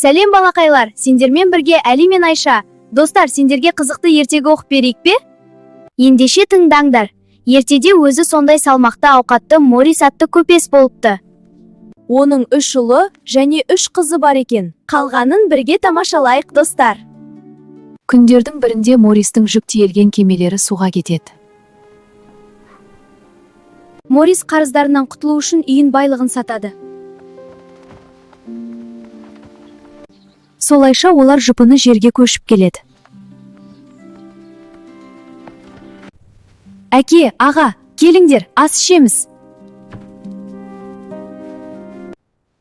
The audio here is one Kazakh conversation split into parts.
Сәлем балақайлар, сендермен бірге Әли мен Айша. Достар, сендерге қызықты ертегі оқып берейік пе? Ендеше тыңдаңдар. Ертеде өзі сондай салмақты ауқатты Морис атты көпес болыпты. Оның 3 ұлы және 3 қызы бар екен. Қалғанын бірге тамашалайық, достар. Күндердің бірінде Мористің жүк тиелген кемелері суға кетеді. Морис қарыздарынан құтылу үшін үйін байлығын сатады. Солайша олар жұпыны жерге көшіп келеді. Әке, аға, келіңдер, ас ішеміз.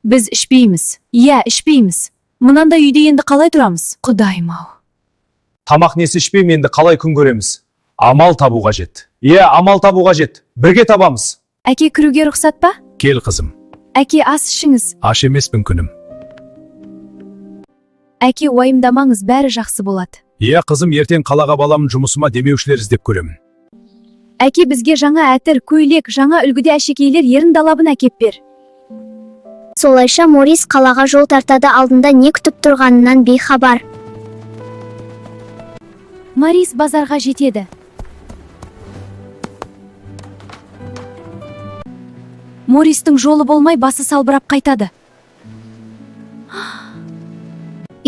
Біз ішпейміз. Иә, ішпейміз. Мұнанда үйде енді қалай тұрамыз? Құдайым-ау. Тамақ несі ішпейм, енді қалай күн көреміз? Амал табу қажет. Амал табу қажет. Бірге табамыз. Әке, кіруге рұқсат па? Кел, қызым. Әке, ас ішіңіз. Аш емеспін күнім. Әке, уайымдамаңыз, бәрі жақсы болады. Қызым, ертең қалаға баламын, жұмысыма демеушілер іздеп көремін. Әке, бізге жаңа әтір, көйлек, жаңа үлгіде әшекейлер ерін далабын әкеп бер. Солайша Морис қалаға жол тартады, алдында не күтіп тұрғанынан бейхабар. Морис базарға жетеді. Мористің жолы болмай басы салбырап қайтады.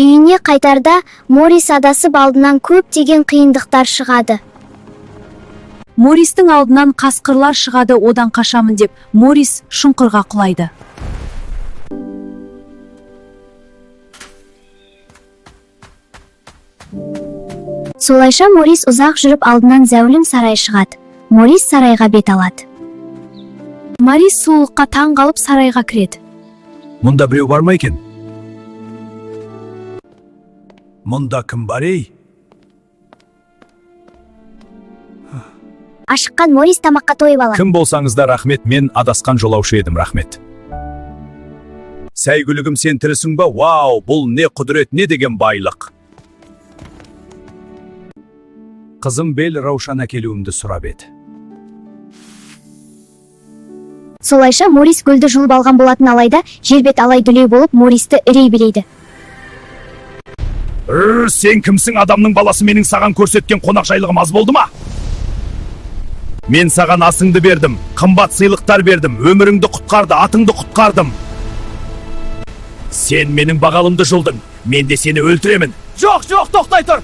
Үйіне қайтарда Морис адасып алдынан көптеген қиындықтар шығады. Мористің алдынан қасқырлар шығады, одан қашамын деп, Морис шұңқырға құлайды. Солайша Морис ұзақ жүріп алдынан зәулім сарай шығады. Морис сарайға бет алады. Морис сұлулыққа таң қалып сарайға кіреді. Мұнда біреу бар ма екен? Мұнда кім бар ей? Ашыққан Морис тамаққа тойып алады. Кім болсаңызда рахмет, мен адасқан жолаушы едім, рахмет. Сәйгүлігім, сен тірісің ба? Вау, бұл не құдірет, не деген байлық. Қызым Бел Раушан әкелуімді сұрап еді. Солайша Морис гүлді жұлып алған болатын, алайда жербет алай дүлей болып Мористі үрей билейді. Сен кімсің? Адамның баласы, менің саған көрсеткен қонақ жайлығым аз болды ма? Мен саған асыңды бердім, қымбат сыйлықтар бердім, өміріңді құтқарды, атыңды құтқардым. Сен менің бағалымды жұлдың, мен де сені өлтіремін. Жоқ, тоқтай тұр.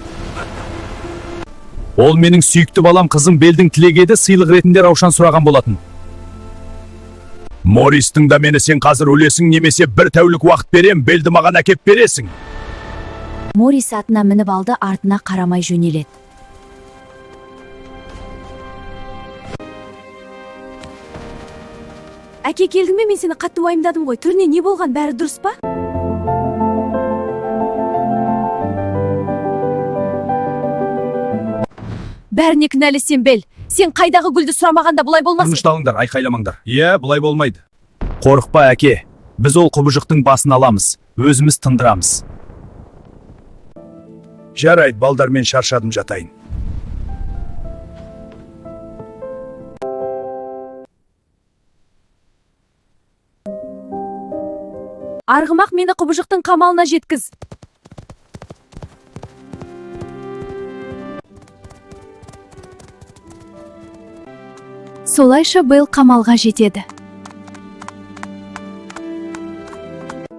Ол менің сүйікті балам, қызым Белдің тілегі еді, сыйлық ретінде Раушан сұраған болатын. Мористің да мені сен қазір өлесің, немесе бір тәулік уақыт берем, Белді маған әкеп бересің. Морис атына мініп алды, артына қарамай жөнеледі. Әке, келдің бе? Мен сені қатты уайымдадым ғой. Түріне не болған? Бәрі дұрыс па? Бәріне кінәлі сен, Бел. Сен қайдағы гүлді сұрамағанда бұлай болмасын. Тынышталыңдар, айқайламаңдар. Бұлай болмайды. Қорықпа, әке. Біз ол құбыжықтың басын аламыз, өзіміз тындырамыз. Жарайды, балдар, мен шаршадым, жатайын. Арғымақ, мені құбыжықтың қамалына жеткіз. Солайша Бел қамалға жетеді.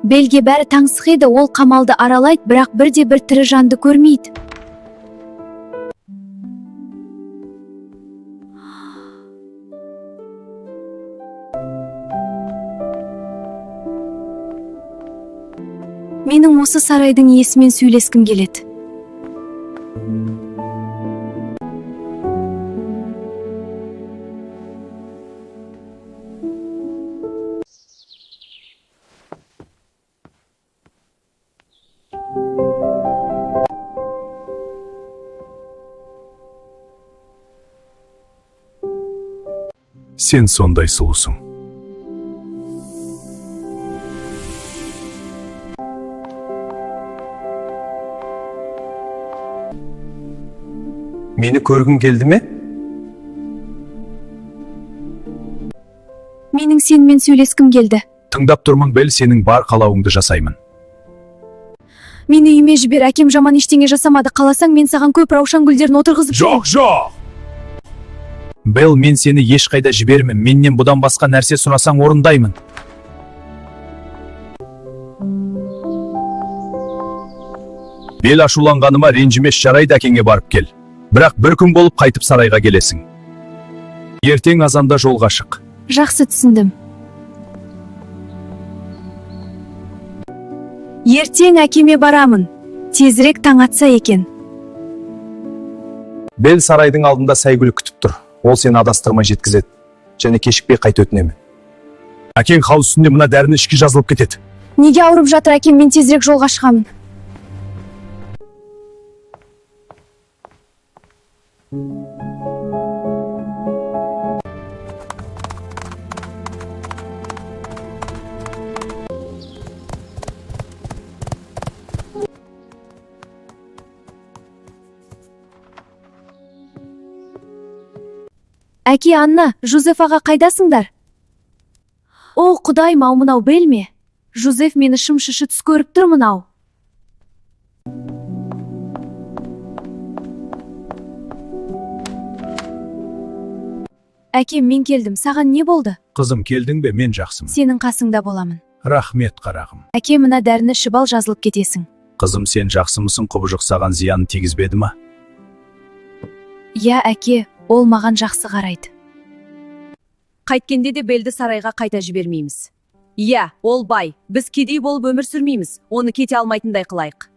Белге бәрі таңсық еді, ол қамалды аралайды, бірақ бірде-бір тірі жанды көрмейді. Менің осы сарайдың иесімен сөйлескім келеді. Сен сондай сұлусың. Мені көргің келді ме? Менің сенімен сөйлескім келді. Тыңдап тұрмын, Бел, сенің бар қалауыңды жасаймын. Мені үйіме жібер, әкем жаман ештеңе жасамады. Қаласаң, мен саған көп раушан гүлдерін отырғызып берейін. Жоқ. Белл, мен сені ешқайда жібермем. Менен бұдан басқа нәрсе сұрасаң орындаймын. Бел ашуланғаныма ренжімеш, жарайды, әкеңе барып кел. Бірақ бір күн болып қайтып сарайға келесің. Ертең азанда жолға шық. Жақсы, түсіндім. Ертең әкеме барамын. Тезірек таң атса екен. Бел сарайдың алдында сәйгүлік күтіп тұр. Ол сені адастырмай жеткізеді. Және кешікпей қайта өтінемін. Әкең хал үстінде мына дәріні ішке жазылып кетеді. Неге ауырып жатыр әкем? Мен тезірек жолға шығамын. Әке, Анна, Жозеф аға қайдасыңдар? О, құдайым, ау мынау Белл ме? Жозеф мені шым-шышы түс көріп тұр мынау. Әкем, мен келдім. Саған не болды? Қызым, келдің бе? Мен жақсымын. Сенің қасыңда боламын. Рахмет, қарағым. Әке, мына дәріні ішіп ал, жазылып кетесің. Қызым, сен жақсымысың? Құбыжық саған зиян тигізбеді ма? Я, әке, ол маған жақсы қарайды. Қайткенде де Белді сарайға қайта жібермейміз. Я, ол бай. Біз кедей болып өмір сүрмейміз. Оны кете алмайтындай қылайық.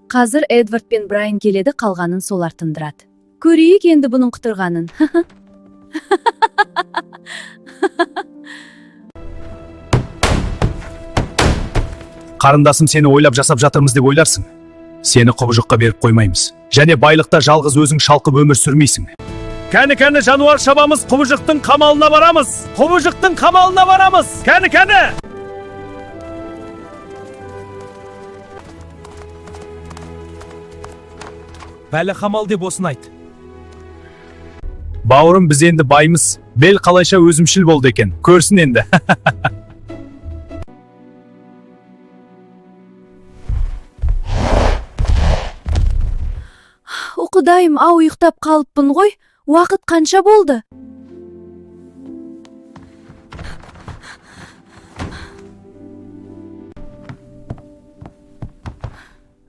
Қазір Эдвард пен Брайан келеді, қалғанын солар тындырады. Көрейік енді бұның құтырғанын. Қарындасым, сені ойлап жасап жатырмыз деп ойларсың. Сені құбыжыққа беріп қоймаймыз. Және байлықта жалғыз өзің шалқып өмір сүрмейсің. Кәні жануар шабамыз, құбыжықтың қамалына барамыз. Құбыжықтың қамалына барамыз. Кәні. Бәлі қамал деп осын айт. Бауырым, біз енді баймыз. Бел қалайша өзімшіл болды екен. Көрсін енді. Құдайым, ау ұйықтап қалыппын ғой. Уақыт қанша болды?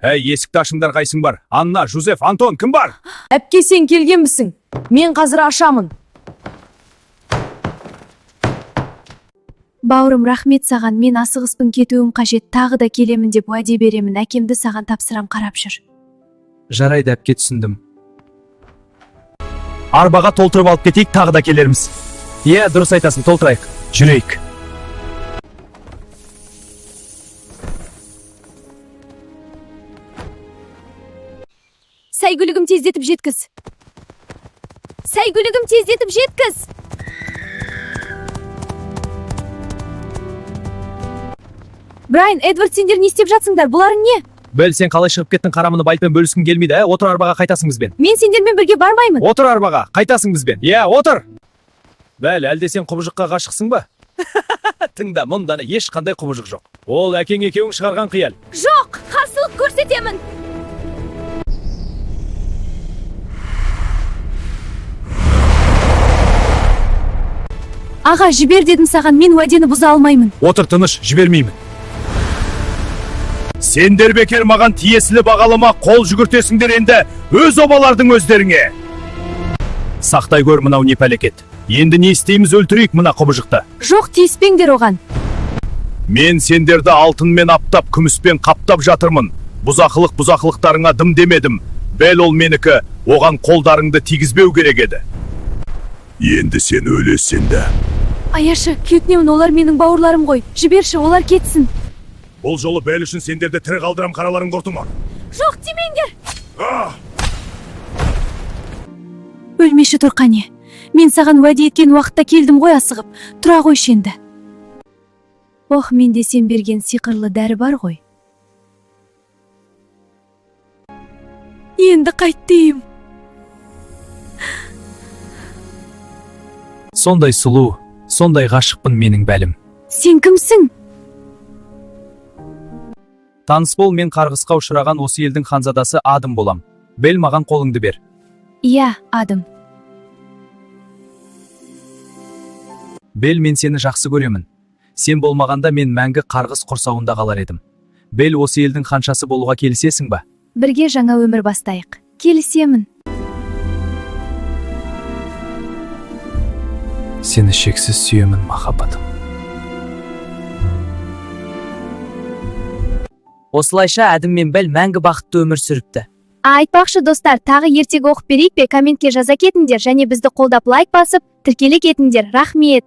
Әй, есікті ашыңдар, қайсың бар? Анна, Жозеф, Антон, кім бар? Әпке, сен келгенбісің? Мен қазір ашамын. Бауырым, рахмет саған. Мен асығыспын, кетуім қажет. Тағы да келемін деп уәде беремін. Әкемді саған тапсырам, қарап жүр. Жарайды, әпке, түсіндім. Арбаға толтырып алып кетейік, тағы да келерміз. Е, дұрыс айтасың, толтырайық. Жүрейік. Сәйгүлігім тездетіп жеткіз. Сәйгүлігім тездетіп жеткіз. Брайан, Эдвард, сендер не істеп жатсыңдар? Бұларың не? Бел, сен қалай шығып кеттің? Қарамыны байлықпен бөліскің келмейді, Отыр арбаға, қайтасың бізбен. Мен сендермен бірге бармаймын. Отыр арбаға, қайтасың бізбен. Отыр. Бел, әлде сен құбыжыққа ғашықсың ба? Тыңда, мұнда ешқандай құбыжық жоқ. Ол әкең екеуің шығарған қиял. Жоқ, қарсылық көрсетемін. Аға, жібер дедім саған, мен уәдені бұза алмаймын. Отыр, тыныш, жібермеймін. Сендер бекер маған тиесілі бағалама қол жүгіртесіңдер енді өз обалардың өздеріңе. Сақтай көр мынау не пәлекет. Енді не істейміз, өлтірейік мына құбыжықты. Жоқ, тиіспеңдер оған. Мен сендерді алтынмен аптап, күміспен қаптап жатырмын. Бұзақылықтарыңа дым демедім. Бел, ол менікі, оған қолдарыңды тигізбеу керек еді. Енді сен өлесің де. Аяшы, кетінемін, олар менің бауырларым ғой. Жіберші, олар кетсін. Бұл жолы Бел үшін сендерді тірі қалдырам, қараларың құртыңдар. Жоқ, тимеңдер. Өлмеші тұр, қане. Мен саған уәде еткен уақытта келдім ғой, асығып. Тұра ғой шенді. Ох, менде сен берген сиқырлы дәрі бар ғой. Енді қайт дейім. Сондай сұлу, сондай ғашықпын менің бәлім. Сен кімсің? Таныс бол, мен қарғысқа ұшыраған осы елдің ханзадасы Адым болам. Бел, маған қолыңды бер. Иә, Адым. Бел, мен сені жақсы көремін. Сен болмағанда мен мәңгі қарғыс құрсауында қалар едім. Бел, осы елдің ханшасы болуға келісесің ба? Бірге жаңа өмір бастайық. Келісемін. Сені шексіз сүйемін, махаббатым. Осылайша Әдім мен Бел мәңгі бақытты өмір сүріпті. Айтпақшы достар, тағы ертегі оқып берейік пе? Комментке жаза кетіңдер және бізді қолдап лайк басып, тіркеле кетіңдер. Рахмет.